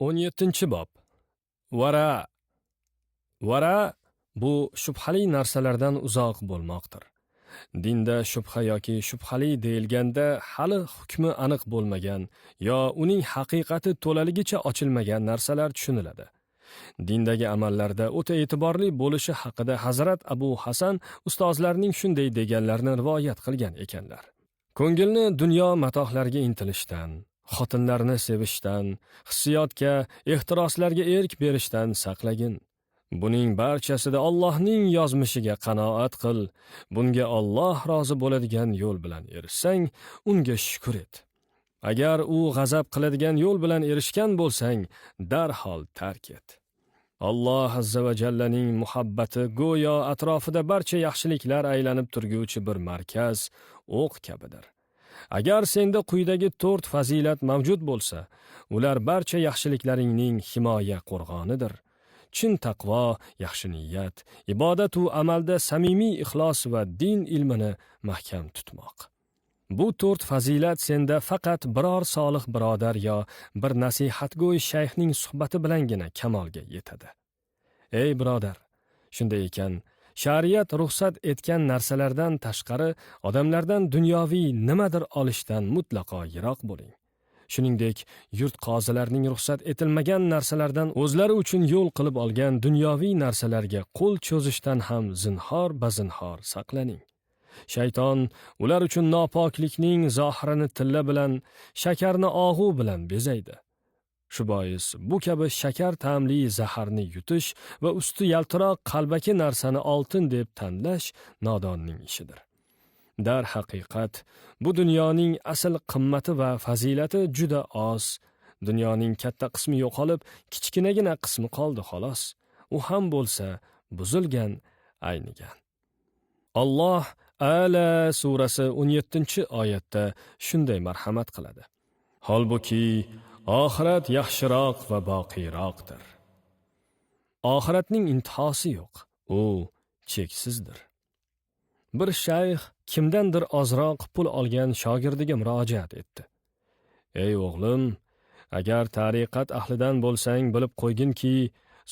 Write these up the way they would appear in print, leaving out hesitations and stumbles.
17-bob. Vara. Vara bu shubhali narsalardan uzoq bo'lmoqdir. Dinda shubha yoki shubhali deyilganda hali hukmi aniq bo'lmagan yo uning haqiqati to'laligicha ochilmagan narsalar tushuniladi. Dindagi amallarda o'ta e'tiborli bo'lishi haqida Hazrat Abu Hasan ustozlarning shunday deganlarini rivoyat qilgan ekanlar. Ko'ngilni dunyo matohlariga intilishdan, xotinlarni sevishdan, hissiyotga, ehtiroslarga erk berishdan saqlagin. Buning barchasida Allohning yozmishiga qanoat qil. Bunga Alloh rozi bo'ladigan yo'l bilan erishsang, unga shukr et. Agar u g'azab qiladigan yo'l bilan erishgan bo'lsang, darhol tark et. Alloh azza va jallaning muhabbati go'yo atrofida barcha yaxshiliklar aylanib turguvchi bir markaz, o'q kabidir. Agar senda quyidagi 4 fazilat mavjud bo'lsa, ular barcha yaxshiliklaringning himoya qo'rg'onidir. Chin taqvo, yaxshi niyat, ibodat va amalda samimiy ixlos va din ilmini mahkam tutmoq. Bu 4 fazilat senda faqat biror solih birodar yo bir nasihatgo'y shayxning suhbati bilangina kamolga yetadi. Ey birodar, shunday ekan, shariat ruxsat etgan narsalardan tashqari odamlardan dunyoviy nimadir olishdan mutlaqo yiroq bo'ling. Shuningdek, yurt qozilarining ruxsat etilmagan narsalardan o'zlari uchun yo'l qilib olgan dunyoviy narsalarga qo'l cho'zishdan ham zinhor bazinhor saqlaning. Shayton ular uchun nopoklikning zohirini tilla bilan, shakarni og'u bilan bezaydi. Shu bois bu kabi shakar ta'mli zaharni yutish va usti yaltiroq qalbaki narsani oltin deb tanlash nodonning ishidir. Dar haqiqat, bu dunyoning asl qimmati va fazilati juda oz. Dunyoning katta qismi yo'qolib, kichkinagina qismi qoldi xolos. U ham bo'lsa buzilgan, aynigan. Alloh Ala surasi 17-oyatda shunday marhamat qiladi. Holbuki oxirat yaxshiroq va boqiyroqdir. Oxiratning intihosi yo'q, u cheksizdir. Bir shayx kimdandir ozroq pul olgan shogirdiga murojaat etdi. Ey o'g'lim, agar tariqat ahlidan bo'lsang bilib qo'yginki,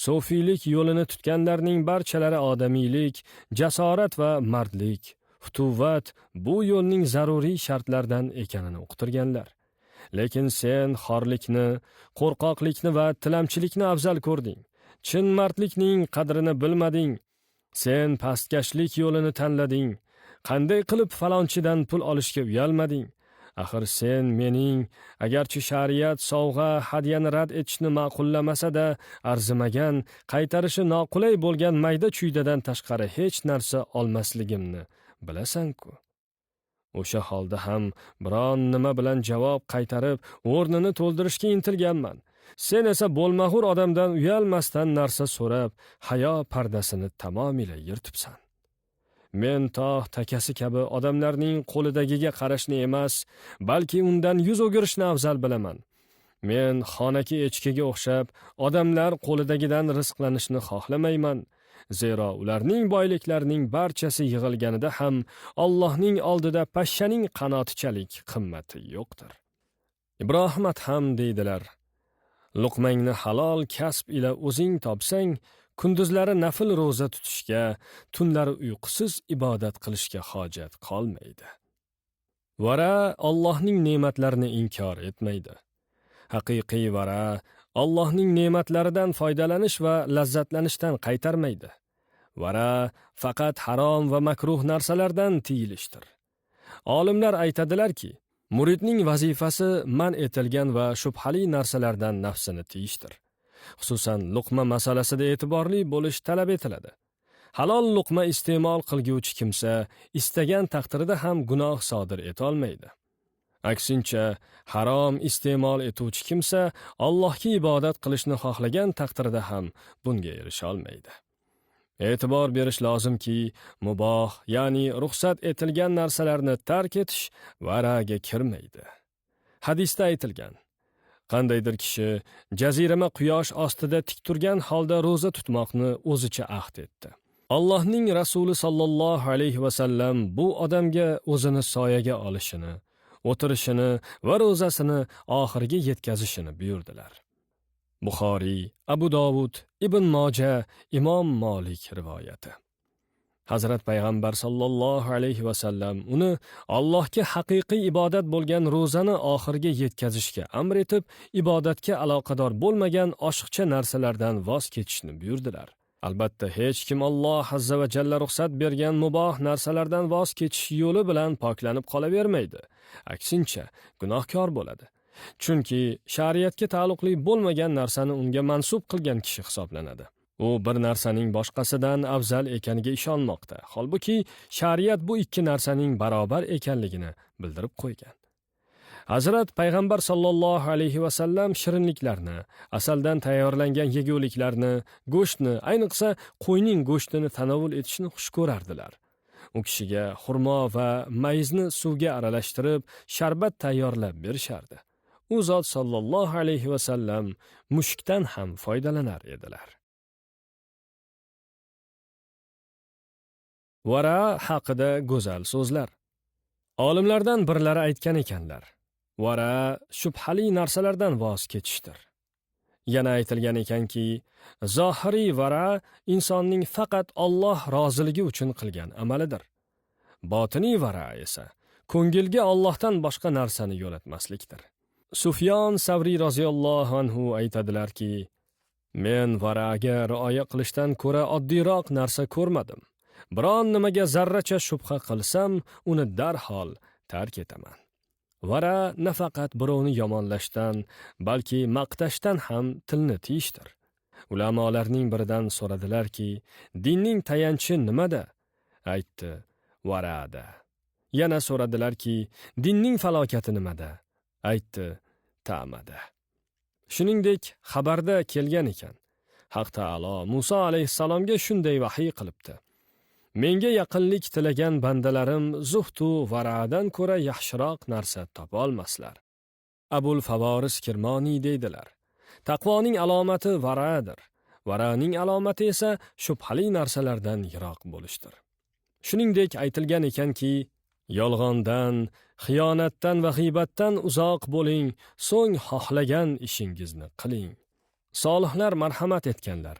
sufiylik yo'lini tutganlarning barchalari odamiylik, jasorat va mardlik, futuvat bu yo'lning zaruriy shartlaridan ekanini uqtirganlar. Lekin sen xorlikni, qo'rqoqlikni va tilamchilikni afzal ko'rding. Chin mardlikning qadrini bilmading. Sen pastkashlik yo'lini tanlading. Qanday qilib falonchidan pul olishga uyalmading? Axir sen mening, agarchi shariat sovg'a hadyani rad etishni ma'qullamasa-da, arzimagan, qaytarishi noqulay bo'lgan mayda-chuydadan tashqari hech narsa olmasligimni bilasan-ku. O'sha holda ham biron nima bilan javob qaytarib, o'rnini to'ldirishga intilganman. Sen esa bo'lmag'ur odamdan uyalmasdan narsa so'rab, hayo pardasini tamomila yirtibsan. Men tog' takasi kabi odamlarning qo'lidagiga qarashni emas, balki undan yuz o'girishni afzal bilaman. Men xonaki echkiga o'xshab, odamlar qo'lidagidan rizqlanishni xohlamayman. Zero ularning boyliklarining barchasi yig'ilganida ham Allohning oldida pashshaning qanotichalik qimmati yo'qdir. Ibrohim ham deydilar: Luqmangni halol kasb ila o'zing topsang, kunduzlari nafil roza tutishga, tunlari uyqusiz ibodat qilishga hojat qolmaydi. Vara Allohning ne'matlarini inkor etmaydi. Haqiqiy vara Allohning ne'matlaridan foydalanish va lazzatlanishdan qaytarmaydi. Vara faqat harom va makruh narsalardan tiyilishdir. Olimlar aytadilarki, muridning vazifasi man etilgan va shubhali narsalardan nafsini tiyishdir. Xususan, luqma masalasida e'tiborli bo'lish talab etiladi. Halol luqma iste'mol qilguvchi kimsa istagan taqdirda ham gunoh sodir eta olmaydi. Aksincha, harom iste'mol etuvchi kimsa Allohga ibodat qilishni xohlagan taqdirda ham bunga erisha olmaydi. E'tibor berish lozimki, muboh, ya'ni ruxsat etilgan narsalarni tark etish varaga kirmaydi. Hadisda aytilgan: qandaydir kishi jazirama quyosh ostida tik turgan holda roza tutmoqni o'zicha ahd etdi. Allohning Rasuli sallallohu alayhi va sallam bu odamga o'zini soyaga olishini, o'tirishini va ro'zasini oxiriga yetkazishini buyurdilar. Buxoriy, Abu Dovud, Ibn Moja, Imom Molik rivoyati. Hazrat payg'ambar sallallohu alayhi va sallam uni Allohga haqiqiy ibodat bo'lgan ro'zani oxiriga yetkazishga amr etib, ibodatga aloqador bo'lmagan oshiqcha narsalardan voz kechishni buyurdilar. Albatta, hech kim Alloh azza va jalla ruxsat bergan muboh narsalardan voz kechish yo'li bilan poklanib qolavermaydi. Aksincha, gunohkor bo'ladi. Chunki shariatga taalluqli bo'lmagan narsani unga mansub qilgan kishi hisoblanadi. U bir narsaning boshqasidan afzal ekaniga ishonmoqda. Holbuki shariat bu ikki narsaning barobar ekanligini bildirib qo'ygan. Hazrat payg'ambar sallallohu alayhi va sallam shirinliklarni, asaldan tayyorlangan yeguliklarni, go'shtni, ayniqsa qo'yning go'shtini tanovul etishni xush ko'rardilar. U kishiga xurmo va mayizni suvga aralashtirib, sharbat tayyorlab berishardi. U zot sallallohu alayhi va sallam mushukdan ham foydalanar edilar. Vara haqida go'zal so'zlar. Olimlardan birlari aytgan ekanlar: vara shubhali narsalardan voz kechishdir. Yana aytilgan ekanki, zohiriy vara insonning faqat Alloh roziligi uchun qilgan amalidir. Botiniy vara esa ko'ngilga Allohdan boshqa narsani yo'latmaslikdir. Sufyon Savriy roziyallohu anhu aytadilarki, men varaga rioya qilishdan ko'ra oddiyroq narsa ko'rmadim. Biron nimaga zarracha shubha qilsam, uni darhol tark etaman. Vara nafaqat birovni yomonlashdan, balki maqtashdan ham tilni tiyishdir. Ulamolarning biridan so'radilarki, dinning tayanchi nimada? Aytdi, varada. Yana so'radilarki, dinning falokati nimada? Aytdi, ta'mada. Shuningdek, xabarda kelgan ekan, Haq taolo Musa alayhissalomga shunday vahiy qilibdi: menga yaqinlik tilagan bandalarim zuhtu varadan ko'ra yaxshiroq narsa topolmaslar. Abul Favoris Kirmoniy deydilar: taqvoning alomati varadir. Varaning alomati esa shubhali narsalardan yiroq bo'lishdir. Shuningdek aytilgan ekanki, yolg'ondan, xiyonatdan va g'iybatdan uzoq bo'ling, so'ng xohlagan ishingizni qiling. Solihlar marhamat etganlar: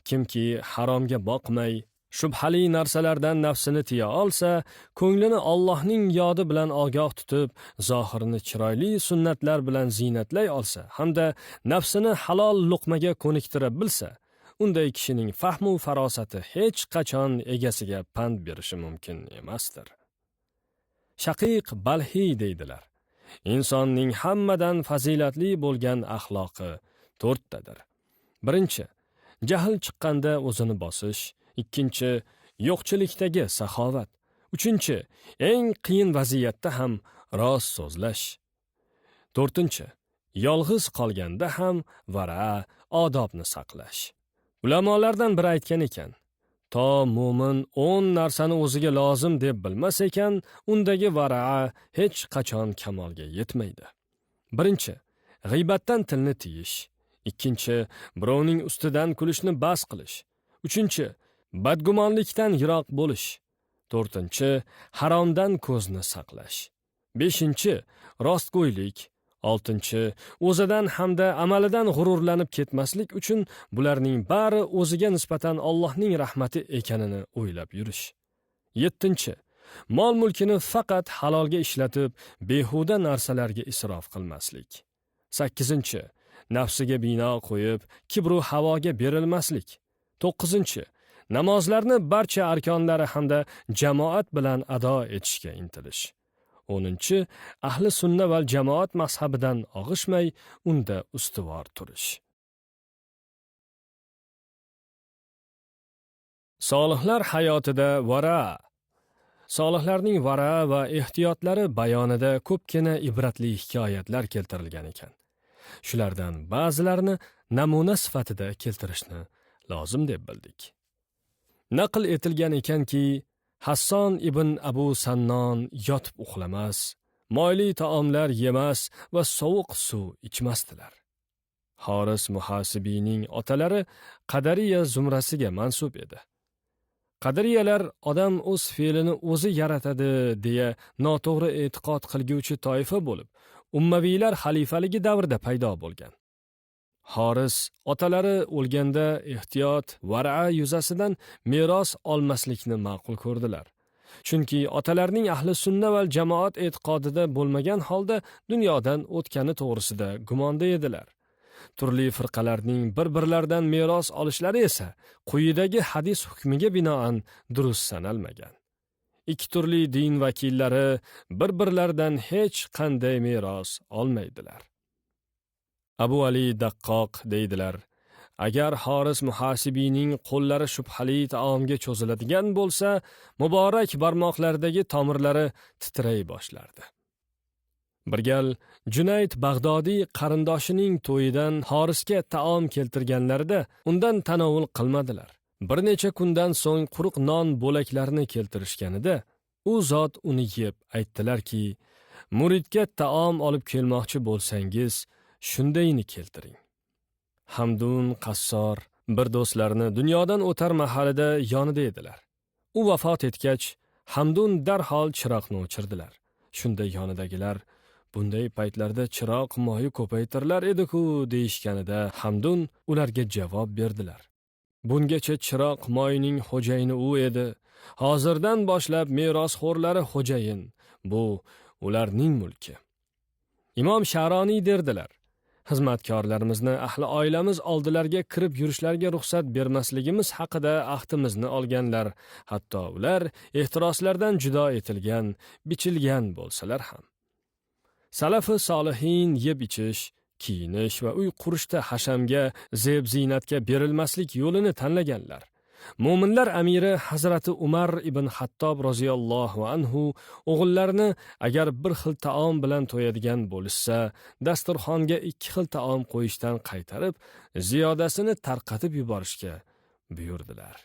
kimki haromga boqmay, shubhali narsalardan nafsini tiya olsa, ko'nglini Allohning yodi bilan ogoh tutib, zohirini chiroyli sunnatlar bilan ziynatlay olsa, hamda nafsini halol luqmaga ko'niktira bilsa, unday kishining fahmu farosati hech qachon egasiga pand berishi mumkin emasdir. Shaqiq Balhiy deydilar: insonning hammadan fazilatli bo'lgan axloqi 4 tadir. Birinchi, jahl chiqqanda o'zini bosish. Ikkinchi, yo'qchilikdagi saxovat. Uchinchi, eng qiyin vaziyatda ham rost so'zlash. To'rtinchi, yolg'iz qolganda ham vara, odobni saqlash. Ulamolardan biri aytgan ekan, to mo'min 10 narsani o'ziga lozim deb bilmas ekan, undagi vara hech qachon kamolga yetmaydi. Birinchi, g'iybatdan tilni tiyish. Ikkinchi, birovning ustidan kulishni bas qilish. Uchinchi, badgumonlikdan yiroq bo'lish. To'rtinchi, haromdan ko'zni saqlash. Beshinchi, rostgo'ylik. Oltinchi, o'zidan hamda amalidan g'ururlanib ketmaslik uchun bularning bari o'ziga nisbatan Allohning rahmati ekanini o'ylab yurish. Yettinchi, mol-mulkini faqat halolga ishlatib, behuda narsalarga isrof qilmaslik. Sakkizinchi, nafsiga bino qo'yib, kibru havoga berilmaslik. To'qqizinchi, namozlarni barcha arkonlari hamda jamoat bilan ado etishga intilish. 10. Ahli sunna va jamoat mazhabidan og'ishmay, unda ustuvor turish. Solihlar hayotida vara. Solihlarning vara va ehtiyotlari bayonida ko'pgina ibratli hikoyatlar keltirilgan ekan. Shulardan ba'zilarini namuna sifatida keltirishni lozim deb bildik. Naql etilgan ekanki, Hasson ibn Abu Sannon yotib uxlamas, moyli taomlar yemas va sovuq suv ichmasdilar. Horis Muhasibiyning otalari Qadariya zumrasiga mansub edi. Qadariyalar odam o'z fe'lini o'zi yaratadi deya noto'g'ri e'tiqod qilguvchi toifa bo'lib, Ummaviylar xalifaligi davrida paydo bo'lgan. Horis otalari o'lganda ehtiyot vara yuzasidan meros olmaslikni ma'qul ko'rdilar. Chunki otalarning ahli sunna va jamoat e'tiqodida bo'lmagan holda dunyodan o'tgani to'g'risida gumonda edilar. Turli firqalarning bir-birlaridan meros olishlari esa quyidagi hadis hukmiga binoan durust sanalmagan. Ikki turli din vakillari bir-birlaridan hech qanday meros olmaydilar. Abu Ali Daqqoq deydilar: agar Horis Muhasibiyning qo'llari shubhali taomga cho'ziladigan bo'lsa, muborak barmoqlaridagi tomirlari titray boshlardi. Bir gal Junayd Bag'dodiy qarindoshining to'yidan Horisga taom keltirganlarida undan tanovul qilmadilar. Bir necha kundan so'ng quruq non bo'laklarini keltirishganida, u zot uni yeb aytdilarki: muridga taom olib kelmoqchi bo'lsangiz, shundayni keltiring. Hamdun qassor bir do'stlarini dunyodan o'tar mahalida yonida edilar. U vafot etgach, Hamdun darhol chiroqni o'chirdilar. Shunda yonidagilar: bunday paytlarda chiroq moyi ko'paytirilar edi-ku deyishganida, Hamdun ularga javob berdilar: bungacha chiroq moyining xo'jayini u edi. Hozirdan boshlab merosxo'rlari xo'jayin. Bu ularning mulki. Imom Sharoniy derdilar: xizmatkorlarimizni ahli oilamiz oldilariga kirib yurishlariga ruxsat bermasligimiz haqida ahdimizni olganlar, hatto ular ehtiroslardan judo etilgan, bichilgan bo'lsalar ham. Salafi solihin yeb-ichish, kiyinish va uy qurishda hashamga, zeb-ziynatga berilmaslik yo'lini tanlaganlar. Mo'minlar amiri Hazrati Umar ibn Xattob roziyallohu anhu o'g'illarini agar bir xil taom bilan to'yadigan bo'lishsa, dasturxonga ikki xil taom qo'yishdan qaytarib, ziyodasini tarqatib yuborishga buyurdilar.